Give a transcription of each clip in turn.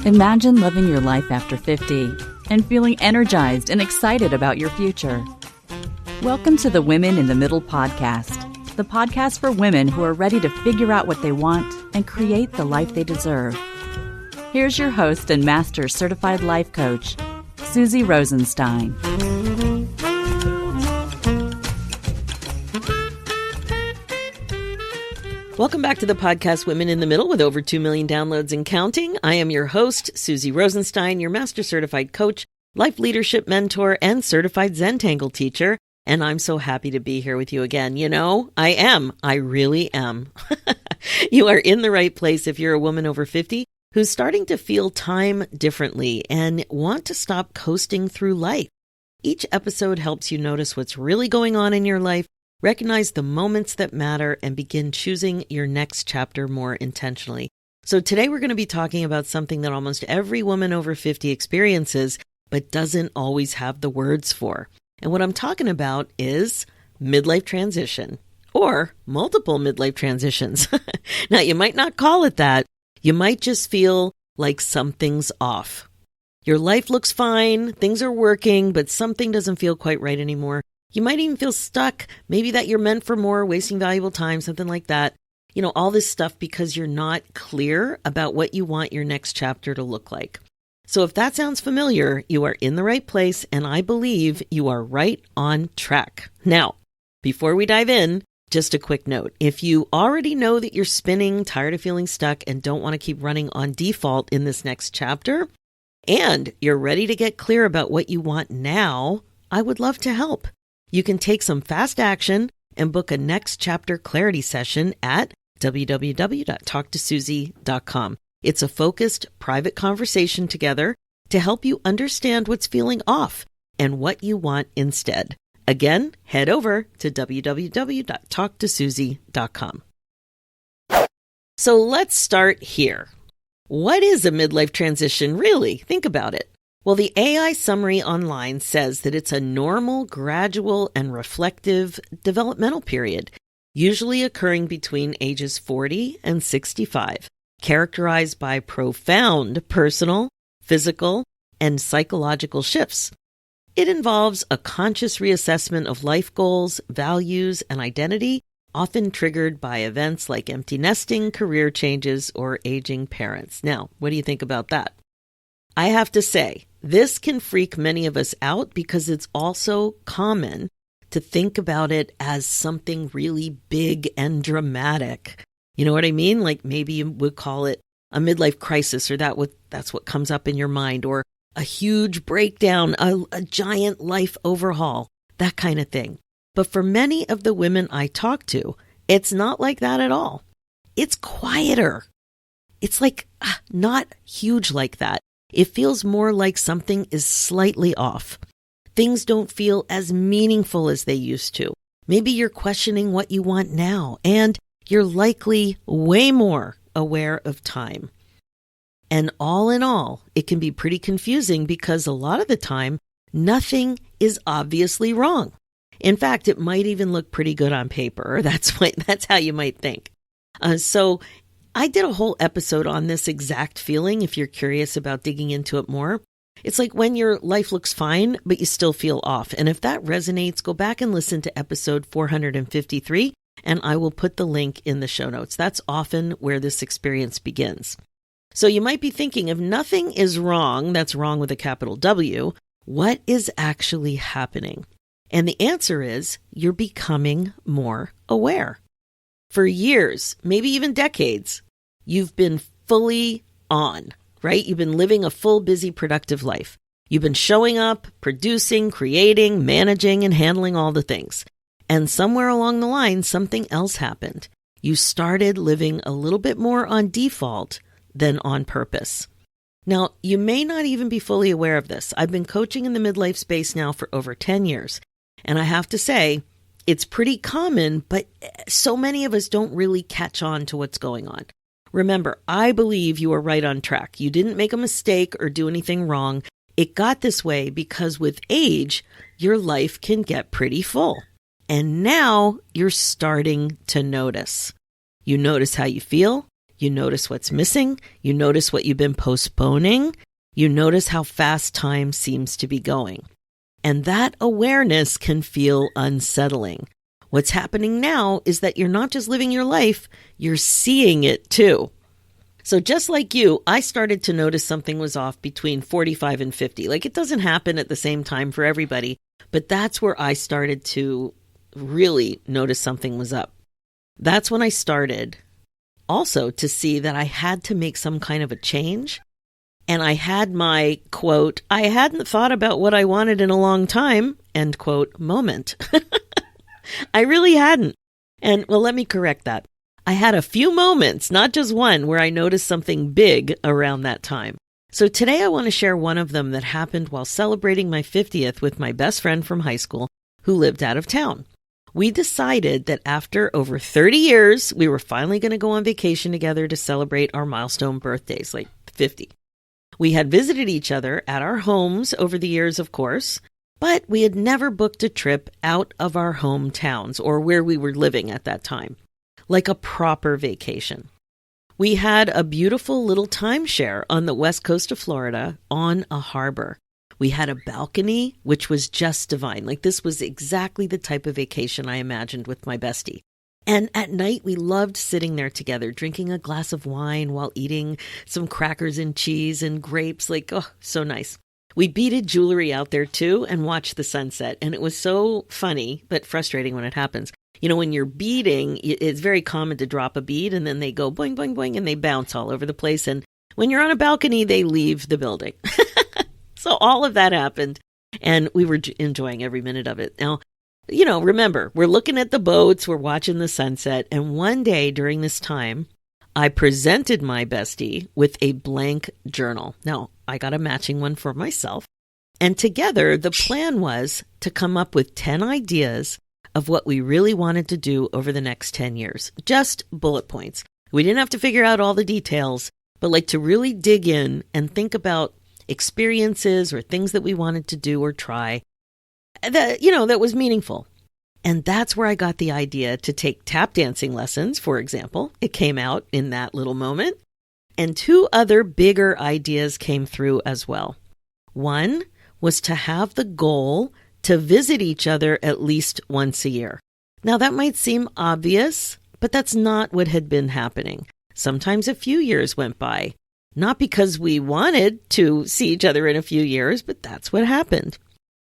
Imagine living your life after 50 and feeling energized and excited about your future. Welcome to the Women in the Middle podcast, the podcast for women who are ready to figure out what they want and create the life they deserve. Here's your host and master certified life coach, Susie Rosenstein. Welcome back to the podcast Women in the Middle with over 2 million downloads and counting. I am your host, Susie Rosenstein, your master certified coach, life leadership mentor, and certified Zentangle teacher. And I'm so happy to be here with you again. You know, I really am. You are in the right place if you're a woman over 50 who's starting to feel time differently and want to stop coasting through life. Each episode helps you notice what's really going on in your life, recognize the moments that matter, and begin choosing your next chapter more intentionally. So today we're going to be talking about something that almost every woman over 50 experiences, but doesn't always have the words for. And what I'm talking about is midlife transition, or multiple midlife transitions. Now, you might not call it that. You might just feel like something's off. Your life looks fine, things are working, but something doesn't feel quite right anymore. You might even feel stuck, maybe that you're meant for more, wasting valuable time, something like that. You know, all this stuff because you're not clear about what you want your next chapter to look like. So if that sounds familiar, you are in the right place, and I believe you are right on track. Now, before we dive in, just a quick note. If you already know that you're spinning, tired of feeling stuck, and don't want to keep running on default in this next chapter, and you're ready to get clear about what you want now, I would love to help. You can take some fast action and book a next chapter clarity session at www.talktosusie.com. It's a focused, private conversation together to help you understand what's feeling off and what you want instead. Again, head over to www.talktosusie.com. So let's start here. What is a midlife transition, really? Think about it. Well, the AI summary online says that it's a normal, gradual, and reflective developmental period, usually occurring between ages 40 and 65, characterized by profound personal, physical, and psychological shifts. It involves a conscious reassessment of life goals, values, and identity, often triggered by events like empty nesting, career changes, or aging parents. Now, what do you think about that? I have to say, this can freak many of us out because it's also common to think about it as something really big and dramatic. You know what I mean? Like maybe you would call it a midlife crisis, or that's what comes up in your mind, or a huge breakdown, a giant life overhaul, that kind of thing. But for many of the women I talk to, it's not like that at all. It's quieter. It's like not huge like that. It feels more like something is slightly off. Things don't feel as meaningful as they used to. Maybe you're questioning what you want now, and you're likely way more aware of time. And all in all, it can be pretty confusing because a lot of the time, nothing is obviously wrong. In fact, it might even look pretty good on paper. That's how you might think. So I did a whole episode on this exact feeling if you're curious about digging into it more. It's like when your life looks fine, but you still feel off. And if that resonates, go back and listen to episode 453, and I will put the link in the show notes. That's often where this experience begins. So you might be thinking, if nothing is wrong, that's wrong with a capital W, what is actually happening? And the answer is you're becoming more aware. For years, maybe even decades, you've been fully on, right? You've been living a full, busy, productive life. You've been showing up, producing, creating, managing, and handling all the things. And somewhere along the line, something else happened. You started living a little bit more on default than on purpose. Now, you may not even be fully aware of this. I've been coaching in the midlife space now for over 10 years. And I have to say, it's pretty common, but so many of us don't really catch on to what's going on. Remember, I believe you are right on track. You didn't make a mistake or do anything wrong. It got this way because with age, your life can get pretty full. And now you're starting to notice. You notice how you feel. You notice what's missing. You notice what you've been postponing. You notice how fast time seems to be going. And that awareness can feel unsettling. What's happening now is that you're not just living your life, you're seeing it too. So just like you, I started to notice something was off between 45 and 50. Like, it doesn't happen at the same time for everybody, but that's where I started to really notice something was up. That's when I started also to see that I had to make some kind of a change. And I had my, quote, I hadn't thought about what I wanted in a long time, end quote, moment. I really hadn't. And well, let me correct that. I had a few moments, not just one, where I noticed something big around that time. So today I want to share one of them that happened while celebrating my 50th with my best friend from high school who lived out of town. We decided that after over 30 years, we were finally going to go on vacation together to celebrate our milestone birthdays, like 50. We had visited each other at our homes over the years, of course, but we had never booked a trip out of our hometowns or where we were living at that time, like a proper vacation. We had a beautiful little timeshare on the west coast of Florida on a harbor. We had a balcony, which was just divine. Like, this was exactly the type of vacation I imagined with my bestie. And at night, we loved sitting there together, drinking a glass of wine while eating some crackers and cheese and grapes. Like, oh, so nice. We beaded jewelry out there too and watched the sunset. And it was so funny, but frustrating when it happens. You know, when you're beading, it's very common to drop a bead and then they go boing, boing, boing, and they bounce all over the place. And when you're on a balcony, they leave the building. So all of that happened, and we were enjoying every minute of it. Now, you know, remember, we're looking at the boats, we're watching the sunset, and one day during this time, I presented my bestie with a blank journal. Now, I got a matching one for myself, and together the plan was to come up with 10 ideas of what we really wanted to do over the next 10 years. Just bullet points. We didn't have to figure out all the details, but like to really dig in and think about experiences or things that we wanted to do or try that was meaningful. And that's where I got the idea to take tap dancing lessons, for example. It came out in that little moment. And 2 other bigger ideas came through as well. One was to have the goal to visit each other at least once a year. Now, that might seem obvious, but that's not what had been happening. Sometimes a few years went by. Not because we wanted to see each other in a few years, but that's what happened.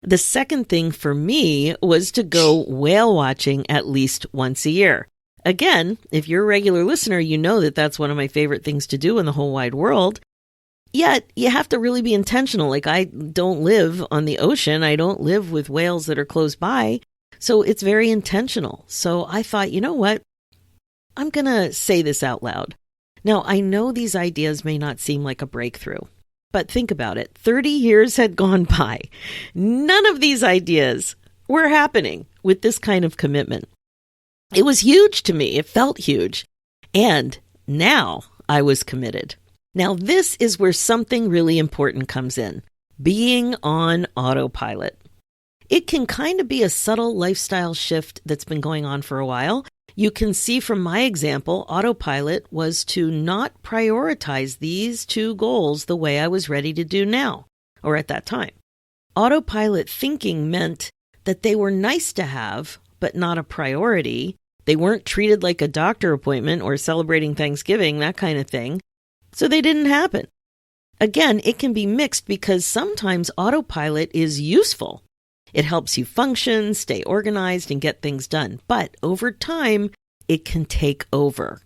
The second thing for me was to go whale watching at least once a year. Again, if you're a regular listener, you know that that's one of my favorite things to do in the whole wide world. Yet, you have to really be intentional. Like, I don't live on the ocean. I don't live with whales that are close by. So it's very intentional. So I thought, you know what? I'm going to say this out loud. Now, I know these ideas may not seem like a breakthrough, but think about it. 30 years had gone by. None of these ideas were happening with this kind of commitment. It was huge to me. It felt huge. And now I was committed. Now, this is where something really important comes in. Being on autopilot. It can kind of be a subtle lifestyle shift that's been going on for a while. You can see from my example, autopilot was to not prioritize these 2 goals the way I was ready to do now, or at that time. Autopilot thinking meant that they were nice to have, but not a priority. They weren't treated like a doctor appointment or celebrating Thanksgiving, that kind of thing. So they didn't happen. Again, it can be mixed because sometimes autopilot is useful. It helps you function, stay organized, and get things done. But over time, it can take over.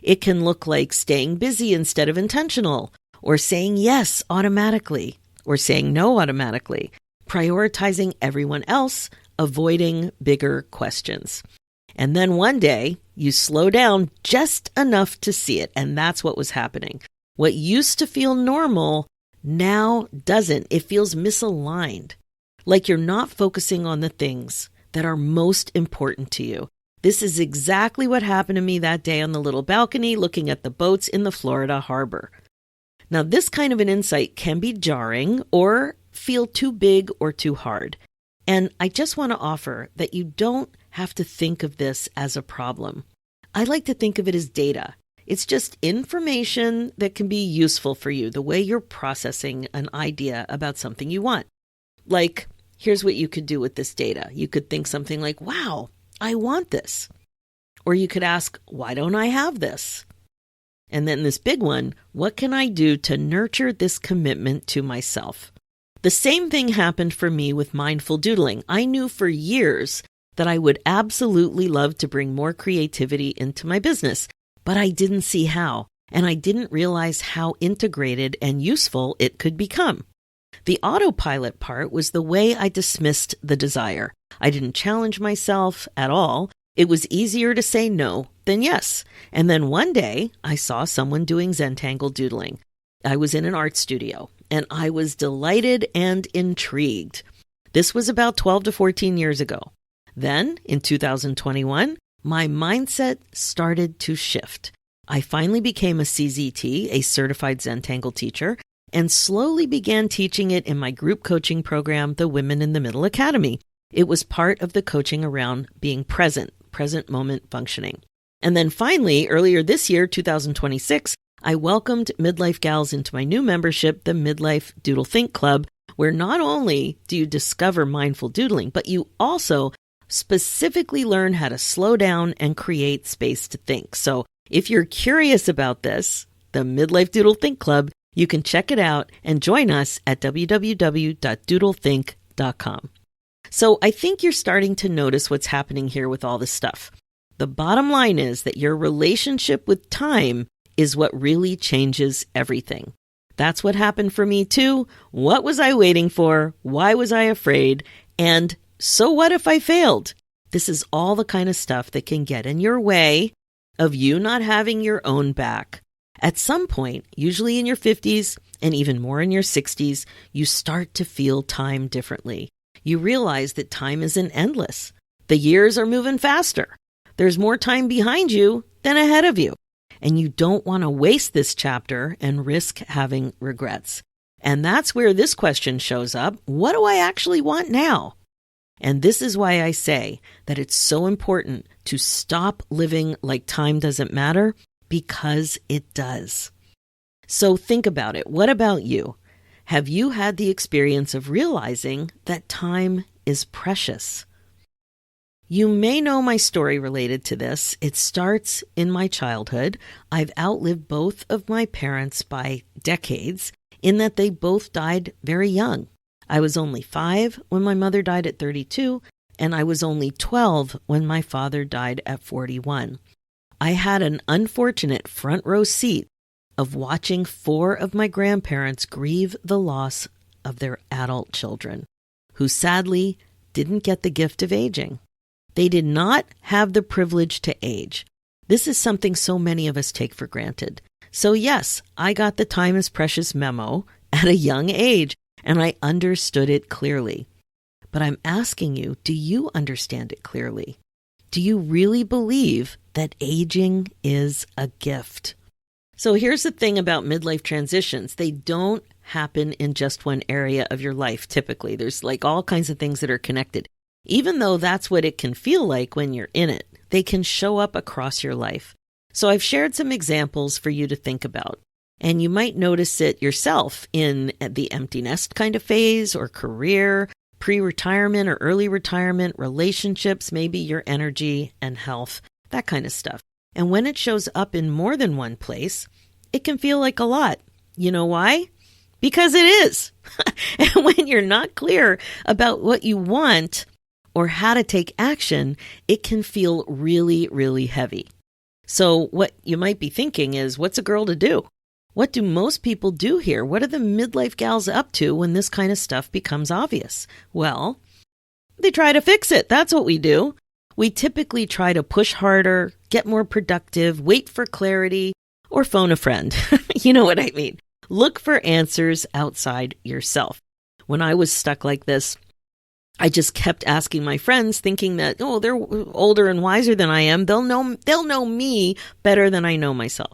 It can look like staying busy instead of intentional, or saying yes automatically, or saying no automatically, prioritizing everyone else, avoiding bigger questions. And then one day, you slow down just enough to see it, and that's what was happening. What used to feel normal now doesn't. It feels misaligned. Like you're not focusing on the things that are most important to you. This is exactly what happened to me that day on the little balcony looking at the boats in the Florida harbor. Now, this kind of an insight can be jarring or feel too big or too hard. And I just want to offer that you don't have to think of this as a problem. I like to think of it as data. It's just information that can be useful for you, the way you're processing an idea about something you want. Like, here's what you could do with this data. You could think something like, wow, I want this. Or you could ask, why don't I have this? And then this big one, what can I do to nurture this commitment to myself? The same thing happened for me with mindful doodling. I knew for years that I would absolutely love to bring more creativity into my business, but I didn't see how, and I didn't realize how integrated and useful it could become. The autopilot part was the way I dismissed the desire. I didn't challenge myself at all. It was easier to say no than yes. And then one day, I saw someone doing Zentangle doodling. I was in an art studio, and I was delighted and intrigued. This was about 12 to 14 years ago. Then, in 2021, my mindset started to shift. I finally became a CZT, a certified Zentangle teacher, and slowly began teaching it in my group coaching program, the Women in the Middle Academy. It was part of the coaching around being present moment functioning. And then finally, earlier this year, 2026, I welcomed Midlife Gals into my new membership, the Midlife Doodle Think Club, where not only do you discover mindful doodling, but you also specifically learn how to slow down and create space to think. So if you're curious about this, the Midlife Doodle Think Club, you can check it out and join us at www.doodlethink.com. So I think you're starting to notice what's happening here with all this stuff. The bottom line is that your relationship with time is what really changes everything. That's what happened for me too. What was I waiting for? Why was I afraid? And so what if I failed? This is all the kind of stuff that can get in your way of you not having your own back. At some point, usually in your 50s and even more in your 60s, you start to feel time differently. You realize that time isn't endless. The years are moving faster. There's more time behind you than ahead of you. And you don't want to waste this chapter and risk having regrets. And that's where this question shows up. What do I actually want now? And this is why I say that it's so important to stop living like time doesn't matter, because it does. So think about it. What about you? Have you had the experience of realizing that time is precious? You may know my story related to this. It starts in my childhood. I've outlived both of my parents by decades in that they both died very young. I was only 5 when my mother died at 32, and I was only 12 when my father died at 41. I had an unfortunate front row seat of watching 4 of my grandparents grieve the loss of their adult children, who sadly didn't get the gift of aging. They did not have the privilege to age. This is something so many of us take for granted. So yes, I got the time is precious memo at a young age, and I understood it clearly. But I'm asking you, do you understand it clearly? Do you really believe that aging is a gift? So here's the thing about midlife transitions. They don't happen in just one area of your life, typically. There's like all kinds of things that are connected. Even though that's what it can feel like when you're in it, they can show up across your life. So I've shared some examples for you to think about. And you might notice it yourself in the empty nest kind of phase or career, pre-retirement or early retirement, relationships, maybe your energy and health, that kind of stuff. And when it shows up in more than one place, it can feel like a lot. You know why? Because it is. And when you're not clear about what you want or how to take action, it can feel really, really heavy. So what you might be thinking is, what's a girl to do? What do most people do here? What are the midlife gals up to when this kind of stuff becomes obvious? Well, they try to fix it. That's what we do. We typically try to push harder, get more productive, wait for clarity, or phone a friend. You know what I mean? Look for answers outside yourself. When I was stuck like this, I just kept asking my friends, thinking that, oh, they're older and wiser than I am. They'll know me better than I know myself.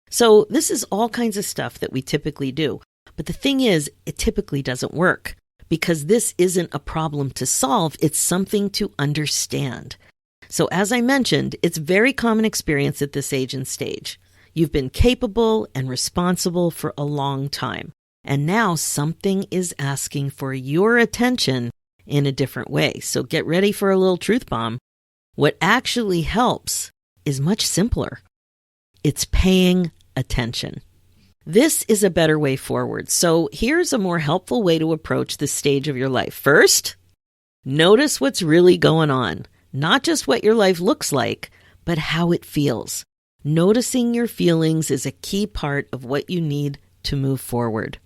So this is all kinds of stuff that we typically do. But the thing is, it typically doesn't work because this isn't a problem to solve. It's something to understand. So as I mentioned, it's very common experience at this age and stage. You've been capable and responsible for a long time. And now something is asking for your attention in a different way. So get ready for a little truth bomb. What actually helps is much simpler. It's paying attention. This is a better way forward. So here's a more helpful way to approach this stage of your life. First, notice what's really going on. Not just what your life looks like, but how it feels. Noticing your feelings is a key part of what you need to move forward.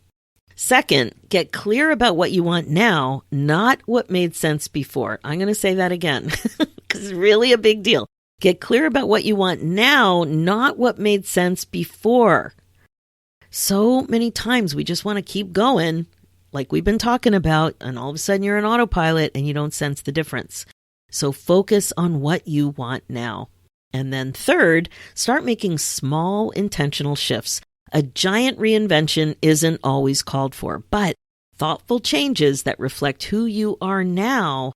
Second, get clear about what you want now, not what made sense before. I'm going to say that again because it's really a big deal. Get clear about what you want now, not what made sense before. So many times we just want to keep going like we've been talking about, and all of a sudden you're on autopilot and you don't sense the difference. So focus on what you want now. And then third, start making small intentional shifts. A giant reinvention isn't always called for, but thoughtful changes that reflect who you are now,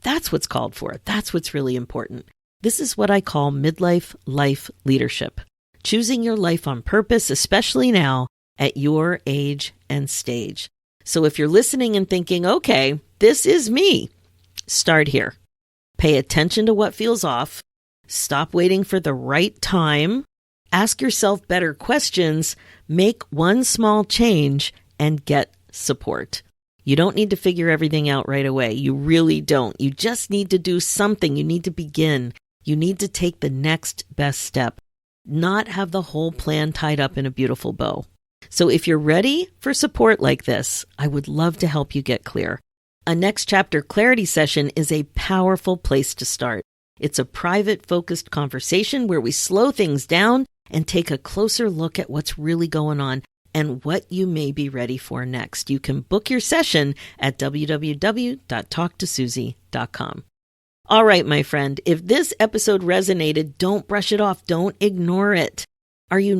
that's what's called for. That's what's really important. This is what I call midlife life leadership. Choosing your life on purpose, especially now at your age and stage. So if you're listening and thinking, okay, this is me, start here. Pay attention to what feels off. Stop waiting for the right time. Ask yourself better questions. Make one small change and get support. You don't need to figure everything out right away. You really don't. You just need to do something. You need to begin. You need to take the next best step, not have the whole plan tied up in a beautiful bow. So if you're ready for support like this, I would love to help you get clear. A next chapter clarity session is a powerful place to start. It's a private, focused conversation where we slow things down and take a closer look at what's really going on and what you may be ready for next. You can book your session at www.talktosusie.com. All right, my friend, if this episode resonated, don't brush it off. Don't ignore it. Are you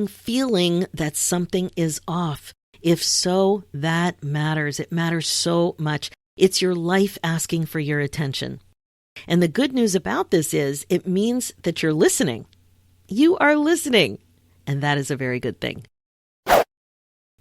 feeling that something is off? If so, that matters. It matters so much. It's your life asking for your attention. And the good news about this is it means that you're listening. You are listening. And that is a very good thing.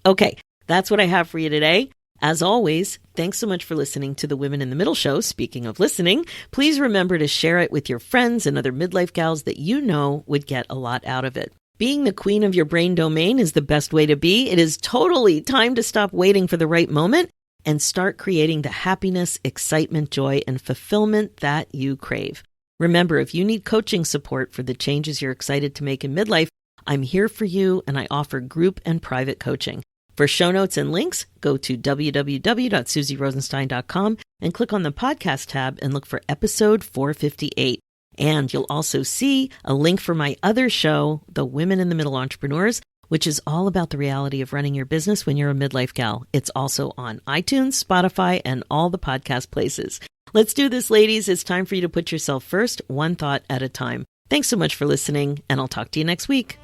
Okay, that's what I have for you today. As always, thanks so much for listening to the Women in the Middle show. Speaking of listening, please remember to share it with your friends and other midlife gals that you know would get a lot out of it. Being the queen of your brain domain is the best way to be. It is totally time to stop waiting for the right moment and start creating the happiness, excitement, joy, and fulfillment that you crave. Remember, if you need coaching support for the changes you're excited to make in midlife, I'm here for you, and I offer group and private coaching. For show notes and links, go to www.susierosenstein.com and click on the podcast tab and look for episode 458. And you'll also see a link for my other show, The Women in the Middle Entrepreneurs, which is all about the reality of running your business when you're a midlife gal. It's also on iTunes, Spotify, and all the podcast places. Let's do this, ladies. It's time for you to put yourself first, one thought at a time. Thanks so much for listening, and I'll talk to you next week.